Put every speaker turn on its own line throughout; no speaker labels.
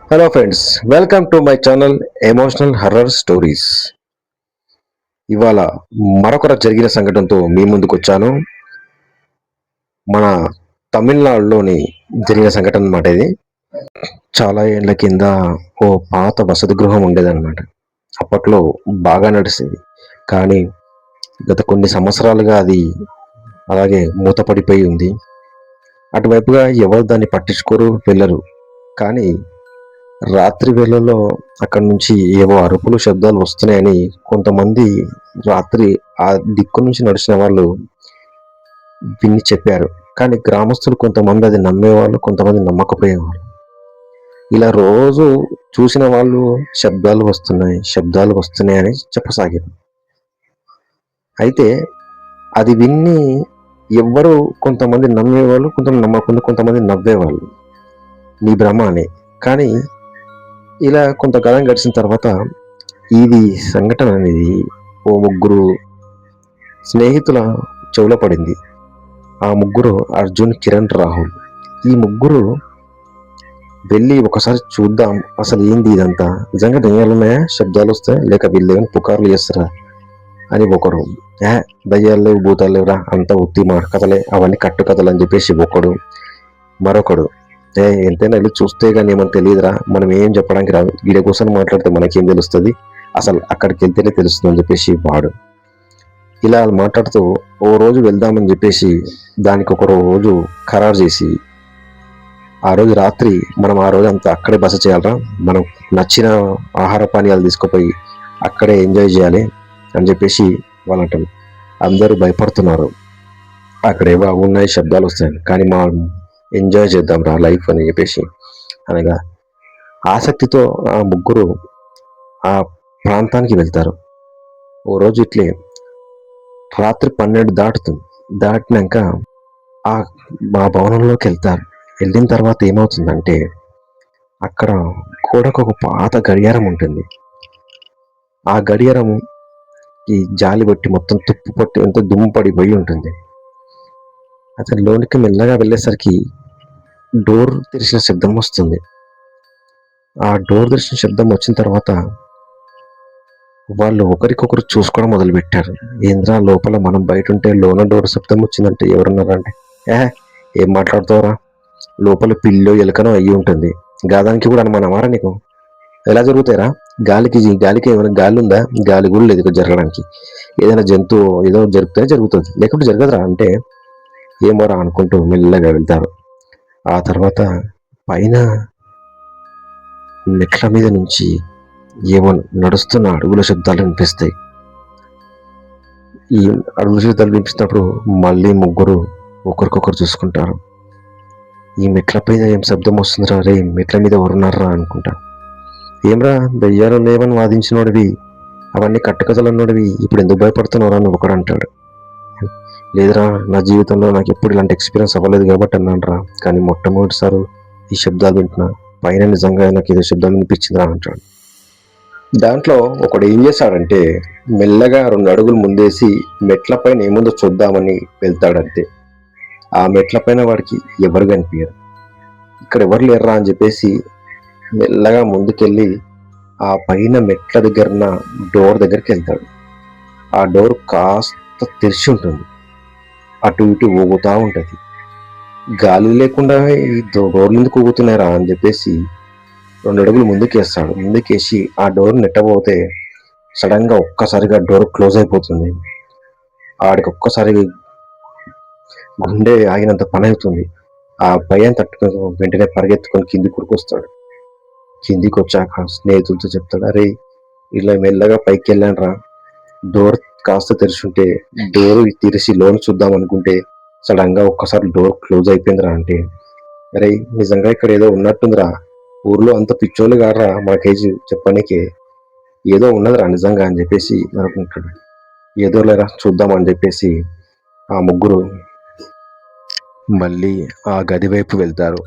Hello friends, welcome to my channel emotional horror stories. ఇవాళ మరొకరు జరిగిన సంఘటనతో మీ ముందుకు వచ్చాను. మన తమిళనాడులోని జరిగిన సంఘటన అన్నమాట ఇది. చాలా ఏళ్ల కింద ఓ పాత వసతి గృహం ఉండేదన్నమాట. అప్పట్లో బాగా నడిచేది. కానీ గత కొన్ని సంవత్సరాలుగా అది అలాగే మూతపడిపోయి ఉంది. అటువైపుగా ఎవరు దాన్ని పట్టించుకోరు, వెళ్ళరు. కానీ రాత్రి వేళల్లో అక్కడి నుంచి ఏవో అరుపులు, శబ్దాలు వస్తున్నాయని కొంతమంది రాత్రి ఆ దిక్కు నుంచి నడిచిన వాళ్ళు విని చెప్పారు. కానీ గ్రామస్తులు కొంతమంది అది నమ్మేవాళ్ళు, కొంతమంది నమ్మకపోయేవాళ్ళు. ఇలా రోజు చూసిన వాళ్ళు శబ్దాలు వస్తున్నాయి అని చెప్పసాగారు. అయితే అది విన్ని ఎవ్వరు కొంతమంది నమ్మేవాళ్ళు, కొంతమంది నమ్మకుండా, కొంతమంది నవ్వేవాళ్ళు. నీ భ్రమ అని. కానీ ఇలా కొంతకాలం గడిచిన తర్వాత ఇది సంఘటన అనేది ఓ ముగ్గురు స్నేహితుల చెవిలో పడింది. ఆ ముగ్గురు అర్జున్, కిరణ్, రాహుల్. ఈ ముగ్గురు వెళ్ళి ఒకసారి చూద్దాం అసలు ఏంది ఇదంతా, నిజంగా దయ్యాలున్నాయా, శబ్దాలు వస్తాయా, లేక వీళ్ళు ఏమైనా పుకార్లు చేస్తారా అని ఒకడు. దయ్యాలు లేవు, భూతాలు లేవురా, అంతా ఉత్తి మా కథలే, అవన్నీ కట్టుకథలు అని చెప్పేసి ఒకడు. మరొకడు, ఎంతైనా వెళ్ళి చూస్తే కానీ ఏమని తెలియదురా, మనం ఏం చెప్పడానికి రాదు, వీడి కోసం మాట్లాడితే మనకేం తెలుస్తుంది, అసలు అక్కడికి వెళ్తేనే తెలుస్తుంది అని చెప్పేసి వాడు. ఇలా మాట్లాడుతూ ఓ రోజు వెళ్దామని చెప్పేసి దానికి ఒక రోజు ఖరారు చేసి, ఆ రోజు రాత్రి మనం ఆ రోజు అంతా అక్కడే బస చేయాలరా, మనం నచ్చిన ఆహార పానీయాలు తీసుకుపోయి అక్కడే ఎంజాయ్ చేయాలి అని చెప్పేసి వాళ్ళు అంటారు. అందరూ భయపడుతున్నారు. అక్కడేవో ఉన్నాయి, శబ్దాలు వస్తాయి, కానీ మా ఎంజాయ్ చేద్దాం రా లైఫ్ అని చెప్పేసి అనగా ఆసక్తితో ఆ ముగ్గురు ఆ ప్రాంతానికి వెళ్తారు. ఓ రోజు ఇట్లే రాత్రి 12 దాటుతుంది. దాటినాక ఆ మా భవనంలోకి వెళ్తారు. వెళ్ళిన తర్వాత ఏమవుతుందంటే అక్కడ గోడకు ఒక పాత గడియారం ఉంటుంది. ఆ గడియారం ఈ జాలి బట్టి మొత్తం తుప్పు పట్టి ఎంతో దుమ్ము పడిపోయి ఉంటుంది. అతని లోనికి మెల్లగా వెళ్ళేసరికి డోర్ తెరిచిన శబ్దం వస్తుంది. ఆ డోర్ తెరిచిన శబ్దం వచ్చిన తర్వాత వాళ్ళు ఒకరికొకరు చూసుకోవడం మొదలుపెట్టారు. ఏంద్రా లోపల మనం బయట ఉంటే లోన డోర్ శబ్దం వచ్చిందంటే ఎవరున్నారంటే, ఏం మాట్లాడుతావురా, లోపల పిల్లో ఎలకనో అయ్యి ఉంటుంది, గాదానికి కూడా అనుమానమారా నీకు, ఎలా జరుగుతాయిరా, గాలికి ఏమైనా గాలి ఉందా, గాలి కూడా లేదు ఇక్కడ జరగడానికి, ఏదైనా జంతువు ఏదో జరిగితేనే జరుగుతుంది, లేకపోతే జరగదురా అంటే ఏమోరా అనుకుంటూ మెల్లగా వెళ్తారు. ఆ తర్వాత పైన మెట్ల మీద నుంచి ఏమో నడుస్తున్న అడుగుల శబ్దాలు వినిపిస్తాయి. ఈ అడుగుల శబ్దాలు వినిపిస్తున్నప్పుడు మళ్ళీ ముగ్గురు ఒకరికొకరు చూసుకుంటారు. ఈ మెట్ల పైన ఏం శబ్దం వస్తుందిరా, రే మెట్ల మీద ఎవరున్నారా అనుకుంటా. ఏమ్రా, దయ్యాలు లేవని వాదించినోడివి, అవన్నీ కట్టుకథలు అన్నోడివి, ఇప్పుడు ఎందుకు భయపడుతున్నారా అని ఒకడు అంటాడు. లేదురా, నా జీవితంలో నాకు ఎప్పుడు ఇలాంటి ఎక్స్పీరియన్స్ అవ్వలేదు కాబట్టి అన్నాను రా, కానీ మొట్టమొదటిసారి ఈ శబ్దాలు వింటున్నా, పైన నిజంగా నాకు ఏదో శబ్దం వినిపించిందిరా అంటాడు. దాంట్లో ఒకడు ఏం చేశాడంటే మెల్లగా 2 అడుగులు ముందేసి మెట్ల పైన ఏముందో చూద్దామని వెళ్తాడంతే. ఆ మెట్ల పైన వాడికి ఎవరు కనిపించరు. ఇక్కడ ఎవరు లేరురా అని చెప్పేసి మెల్లగా ముందుకెళ్ళి ఆ పైన మెట్ల దగ్గర డోర్ దగ్గరికి వెళ్తాడు. ఆ డోర్ కాస్త తెరిచి ఉంటుంది, అటు ఇటు ఊగుతూ ఉంటుంది. గాలి లేకుండా ఈ డోర్లు ఎందుకు ఊగుతున్నారా అని చెప్పేసి 2 అడుగులు ముందుకేస్తాడు. ముందుకేసి ఆ డోర్ నెట్టబోతే సడన్ గా ఒక్కసారిగా డోర్ క్లోజ్ అయిపోతుంది. ఆడికి ఒక్కసారి గుండె ఆగినంత పని అవుతుంది. ఆ భయం తట్టుకొని వెంటనే పరిగెత్తుకొని కిందికి ఉరికొస్తాడు. కిందికి వచ్చాక స్నేహితులతో చెప్తాడు, అరే ఇలా మెల్లగా పైకి వెళ్ళాను రా, డోర్ కాస్త తెరిచుంటే డోర్ తెరిచి లోన్ చూద్దాం అనుకుంటే సడన్ గా ఒక్కసారి డోర్ క్లోజ్ అయిపోయిందిరా అంటే, అరే నిజంగా ఇక్కడ ఏదో ఉన్నట్టుందిరా, ఊర్లో అంత పిచ్చోళ్ళు కాడరా మనకేసి చెప్పడానికి, ఏదో ఉన్నదిరా నిజంగా అని చెప్పేసి అనుకుంటాడు. ఏదో లేరా చూద్దాం అని చెప్పేసి ఆ ముగ్గురు మళ్ళీ ఆ గది వైపు వెళ్తారు.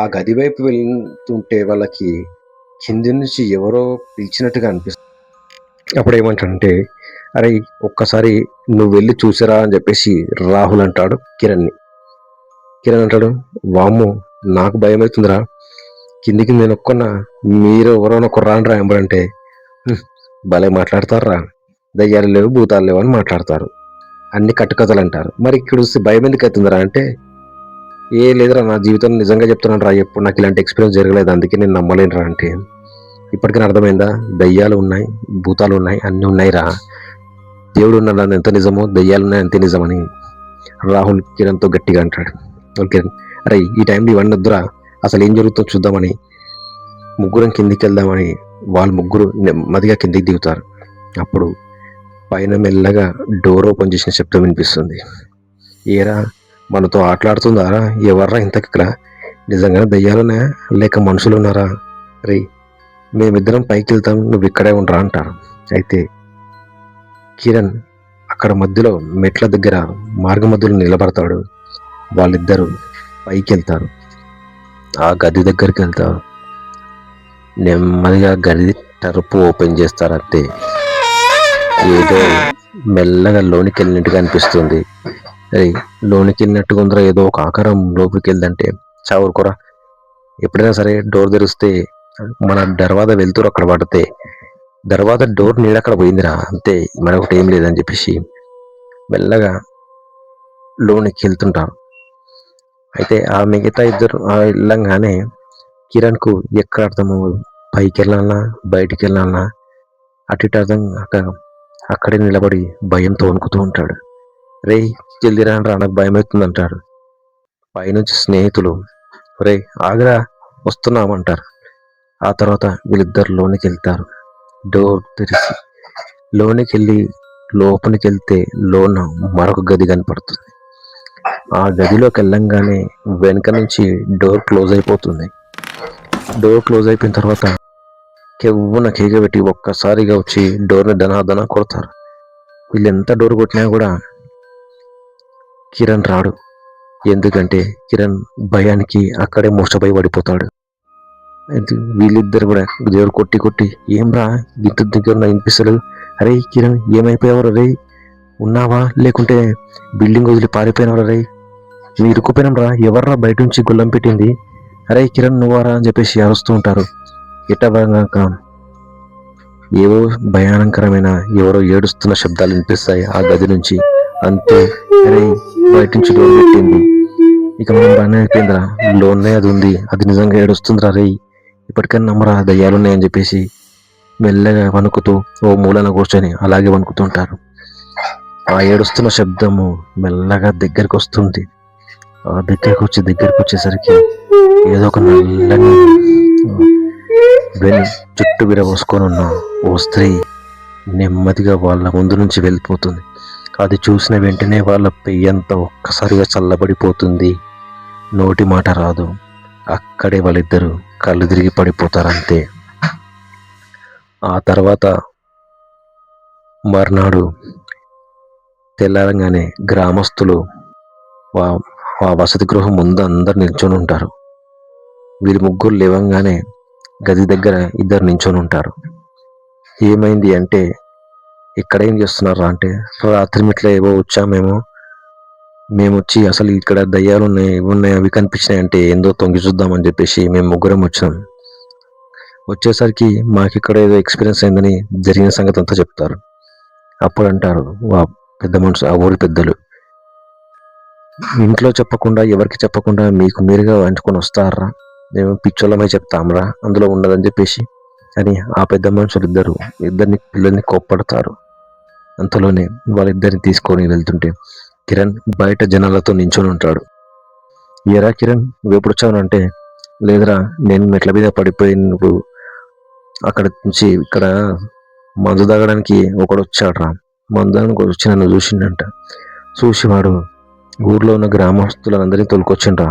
ఆ గది వైపు వెళ్తుంటే వాళ్ళకి కింది నుంచి ఎవరో పిలిచినట్టుగా అనిపిస్తుంది. అప్పుడు ఏమంటాడంటే, అరే ఒక్కసారి నువ్వు వెళ్ళి చూసిరా అని చెప్పేసి రాహుల్ అంటాడు కిరణ్ అంటాడు, వామ్మో నాకు భయం అవుతుందిరా, కిందికి నేను ఒక్కున్నా, మీరు ఎవరైనా కుర్రాండ్రా ఎంబడంటే భలే మాట్లాడతారా, దయ్యాలు లేవు భూతాలు లేవు అని మాట్లాడతారు, అన్ని కట్టుకథలు అంటారు. మరి ఇక్కడ వస్తే భయం ఎందుకు అవుతుందిరా అంటే, ఏ లేదురా నా జీవితం నిజంగా చెప్తున్నాను రా, ఎప్పుడు నాకు ఇలాంటి ఎక్స్పీరియన్స్ జరగలేదు, అందుకే నేను నమ్మలేనురా అంటే, ఇప్పటికైనా అర్థమైందా, దయ్యాలు ఉన్నాయి భూతాలు ఉన్నాయి అన్నీ ఉన్నాయిరా, దేవుడు ఉన్నాడు ఎంత నిజమో దయ్యాలు ఉన్నాయి అంతే నిజమని రాహుల్ కిరణ్తో గట్టిగా అంటాడు. కిరణ్, అరే ఈ టైంలో ఇవన్నీ వద్దురా, అసలు ఏం జరుగుతుందో చూద్దామని ముగ్గురం కిందికి వెళ్దామని వాళ్ళు ముగ్గురు నెమ్మదిగా కిందికి దిగుతారు. అప్పుడు పైన మెల్లగా డోర్ ఓపెన్ చేసిన శబ్దం వినిపిస్తుంది. ఏరా మనతో ఆటలాడుతుందారా, ఎవర్రా ఇంతకిక్కడ, నిజంగానే దయ్యాలున్నాయా లేక మనుషులు ఉన్నారా, రే మేమిద్దరం పైకి వెళ్తాం నువ్వు ఇక్కడే ఉండరా అంటారు. అయితే కిరణ్ అక్కడ మధ్యలో మెట్ల దగ్గర మార్గ మధ్యలో నిలబడతాడు. వాళ్ళిద్దరూ పైకి వెళ్తారు. ఆ గది దగ్గరికి వెళ్తారు. నెమ్మదిగా గది తలుపు ఓపెన్ చేస్తారంతే, ఏదో మెల్లగా లోనికి వెళ్ళినట్టుగా అనిపిస్తుంది. అది లోనికి వెళ్ళినట్టుగా ఉందిరా, ఏదో ఒక ఆకారం లోపలికి వెళ్దంటే చావురుకోరా, ఎప్పుడైనా సరే డోర్ తెరిస్తే మన దర్వాజా వెళ్తురు అక్కడ పడితే దర్వాజా డోర్ నీడ అక్కడ పోయిందిరా అంతే, మరొకటి ఏం లేదని చెప్పేసి మెల్లగా లోనికి వెళ్తుంటారు. అయితే ఆ మిగతా ఇద్దరు వెళ్ళంగానే కిరణ్కు ఎక్కడ అర్థము, పైకి వెళ్ళాలన్నా బయటికి వెళ్ళాలన్నా అటు ఇటు అర్థం అక్కడే నిలబడి భయంతో వణుకుతూ ఉంటాడు. రే జల్దీ రా నాకు భయం అవుతుంది అంటారు. పైనుంచి స్నేహితులు రే ఆగరా వస్తున్నామంటారు. ఆ తర్వాత వీళ్ళిద్దరు లోనికి వెళ్తారు. డోర్ తెరిచి లోనికి వెళ్ళి లోపలికి వెళ్తే లోన మరొక గది కనపడుతుంది. ఆ గదిలోకి వెళ్ళంగానే వెనక నుంచి డోర్ క్లోజ్ అయిపోతుంది. డోర్ క్లోజ్ అయిపోయిన తర్వాత కెవ్వున కేక పెట్టి ఒక్కసారిగా వచ్చి డోర్ని దనా కొడతారు. వీళ్ళు ఎంత డోర్ కొట్టినా కూడా కిరణ్ రాడు. ఎందుకంటే కిరణ్ భయానికి అక్కడే మూర్ఛపోయి పడిపోతాడు. వీళ్ళిద్దరు కూడా దేవుడు కొట్టి కొట్టి ఏం రా ఇంత దగ్గర వినిపిస్తలేదు, అరే కిరణ్ ఏమైపోయావరా రే, ఉన్నావా లేకుంటే బిల్డింగ్ వదిలి పారిపోయినవరా రే, మీరు ఇరుక్కుపోయినాం రా, ఎవర్రా బయట నుంచి గుల్లం పెట్టింది, అరే కిరణ్ నువ్వారా అని చెప్పేసి అరుస్తూ ఉంటారు. ఇట్టబాక ఏవో భయానకరమైన ఎవరో ఏడుస్తున్న శబ్దాలు వినిపిస్తాయి ఆ గది నుంచి. అంతే, అరే బయట నుంచి డోర్ పెట్టింది, ఇక మనం బాగానే అయిపోయిందిరా, లోన్నే అది ఉంది, అది నిజంగా ఏడుస్తుందిరా రే, ఇప్పటికైనా నమ్మరా దయ్యాలున్నాయని చెప్పేసి మెల్లగా వణుకుతూ ఓ మూలన కూర్చొని అలాగే వణుకుతుంటారు. ఆ ఏడుస్తున్న శబ్దము మెల్లగా దగ్గరికి వస్తుంది. ఆ దగ్గరికి వచ్చేసరికి ఏదో ఒక నల్లని చుట్టూ విరబోసుకొని ఉన్న ఓ స్త్రీ నెమ్మదిగా వాళ్ళ ముందు నుంచి వెళ్ళిపోతుంది. అది చూసిన వెంటనే వాళ్ళ పెయ్యంతా ఒక్కసారిగా చల్లబడిపోతుంది. నోటి మాట రాదు. అక్కడే వాళ్ళిద్దరూ కళ్ళు తిరిగి పడిపోతారంతే. ఆ తర్వాత మర్నాడు తెల్లారంగానే గ్రామస్తులు ఆ వసతి గృహం ముందు అందరు నిల్చొని ఉంటారు. వీళ్ళు ముగ్గురు లేవంగానే గది దగ్గర ఇద్దరు నిల్చొని ఉంటారు. ఏమైంది అంటే, ఇక్కడ ఏం చేస్తున్నారా అంటే, రాత్రి మిట్ల ఏవో వచ్చామేమో, మేము వచ్చి అసలు ఇక్కడ దయ్యాలు ఉన్నాయి అవి కనిపించినాయి అంటే ఏందో తొంగి చూద్దామని చెప్పేసి మేము ముగ్గురం వచ్చాం. వచ్చేసరికి మాకు ఇక్కడ ఏదో ఎక్స్పీరియన్స్ అయిందని జరిగిన సంగతి అంతా చెప్తారు. అప్పుడు అంటారు పెద్ద మనుషులు, ఆ ఊరి పెద్దలు, ఇంట్లో చెప్పకుండా ఎవరికి చెప్పకుండా మీకు మీరుగా వంచుకొని వస్తారా, మేము పిచ్చోళ్ళమై చెప్తాంరా అందులో ఉండదని చెప్పేసి అని ఆ పెద్ద మనుషులు ఇద్దరిని పిల్లల్ని కోప్పడతారు. అంతలోనే వాళ్ళిద్దరిని తీసుకొని వెళ్తుంటే కిరణ్ బయట జనాలతో నించొని ఉంటాడు. ఏరా కిరణ్ నువ్వు ఎప్పుడు వచ్చావు అంటే, లేదురా నేను మెట్ల మీద పడిపోయినప్పుడు అక్కడ నుంచి ఇక్కడ మందు తాగడానికి ఒకడు వచ్చాడురా, మందు తాగడానికి వచ్చి నన్ను చూసిండంట, చూసి వాడు ఊర్లో ఉన్న గ్రామస్తులందరినీ తోలుకొచ్చిండ్రా,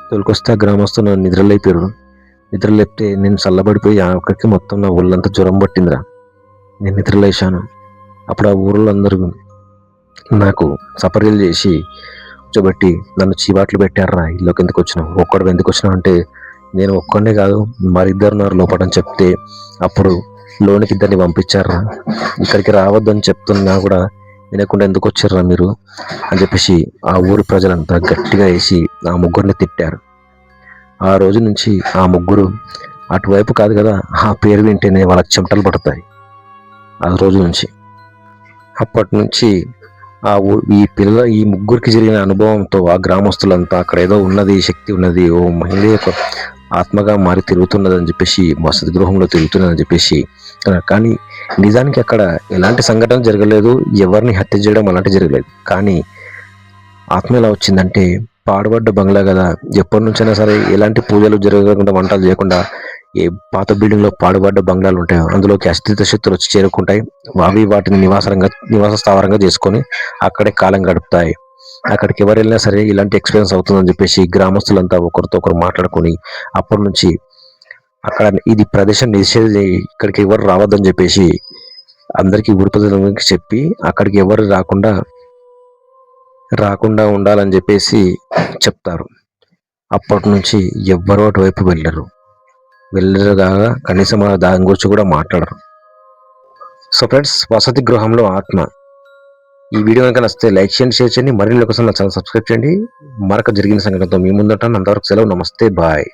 తోలుకొస్తే ఆ గ్రామస్తులు నన్ను నిద్రలేపారు. నిద్రలేపితే నేను చల్లబడిపోయి అక్కడికి మొత్తం నా ఒళ్ళంతా జ్వరం పట్టిందిరా, నేను నిద్రలేశాను. అప్పుడు ఆ ఊళ్ళో అందరూ నాకు సపర్యలు చేసి కూర్చోబెట్టి నన్ను చీవాట్లు పెట్టారా, ఇల్లుకి ఎందుకు వచ్చినావు, ఒక్కడు ఎందుకు వచ్చినావు అంటే, నేను ఒక్కడే కాదు మరిద్దరున్నారు లోపడని చెప్తే అప్పుడు లోనికి ఇద్దరిని పంపించారా, ఇక్కడికి రావద్దని చెప్తున్నా కూడా వినకుండా ఎందుకు వచ్చారా మీరు అని చెప్పేసి ఆ ఊరి ప్రజలంతా గట్టిగా వేసి ఆ ముగ్గురిని తిట్టారు. ఆ రోజు నుంచి ఆ ముగ్గురు అటువైపు కాదు కదా, ఆ పేరు వింటేనే వాళ్ళకి చెమటలు పడతాయి. ఆ రోజు నుంచి అప్పటి నుంచి ఈ ముగ్గురికి జరిగిన అనుభవంతో ఆ గ్రామస్తులంతా అక్కడ ఏదో ఉన్నది, శక్తి ఉన్నది, ఓ మహిళ యొక్క ఆత్మగా మారి తిరుగుతున్నదని చెప్పేసి, వసతి గృహంలో తిరుగుతున్నదని చెప్పేసి. కానీ నిజానికి అక్కడ ఎలాంటి సంఘటన జరగలేదు, ఎవరిని హత్య చేయడం అలాంటి జరగలేదు. కానీ ఆత్మ ఎలా వచ్చిందంటే, పాడుబడ్డ బంగ్లా కదా, ఎప్పటి నుంచైనా సరే ఎలాంటి పూజలు జరగకుండా, వంటలు చేయకుండా, ఏ పాత బిల్డింగ్లో పాడుబడ్డ బంగ్లాలు ఉంటాయో అందులోకి అస్థిత శక్తులు వచ్చి చేరుకుంటాయి. అవి వాటిని నివాస స్థావరంగా చేసుకొని అక్కడే కాలం గడుపుతాయి. అక్కడికి ఎవరు వెళ్ళినా సరే ఇలాంటి ఎక్స్పీరియన్స్ అవుతుందని చెప్పేసి గ్రామస్తులంతా ఒకరితో ఒకరు మాట్లాడుకొని, అప్పటి నుంచి అక్కడ ఇది ప్రదేశం నిషేధ, ఇక్కడికి ఎవరు రావద్దని చెప్పేసి అందరికీ ఊరి ప్రజలకి చెప్పి అక్కడికి ఎవరు రాకుండా ఉండాలని చెప్పేసి చెప్తారు. అప్పటి నుంచి ఎవ్వరూ అటువైపు వెళ్ళరు కాగా కనీసం దాని గురించి కూడా మాట్లాడరు. సో ఫ్రెండ్స్, వసతి గృహంలో ఆత్మ. ఈ వీడియో కనుక నచ్చితే లైక్ చేయండి, షేర్ చేయండి. మరిన్ని కోసం నా ఛానల్ సబ్స్క్రైబ్ చేయండి. మరొక జరిగిన సంఘటనతో మీ ముందుంటాను. అంతవరకు సెలవు. నమస్తే, బాయ్.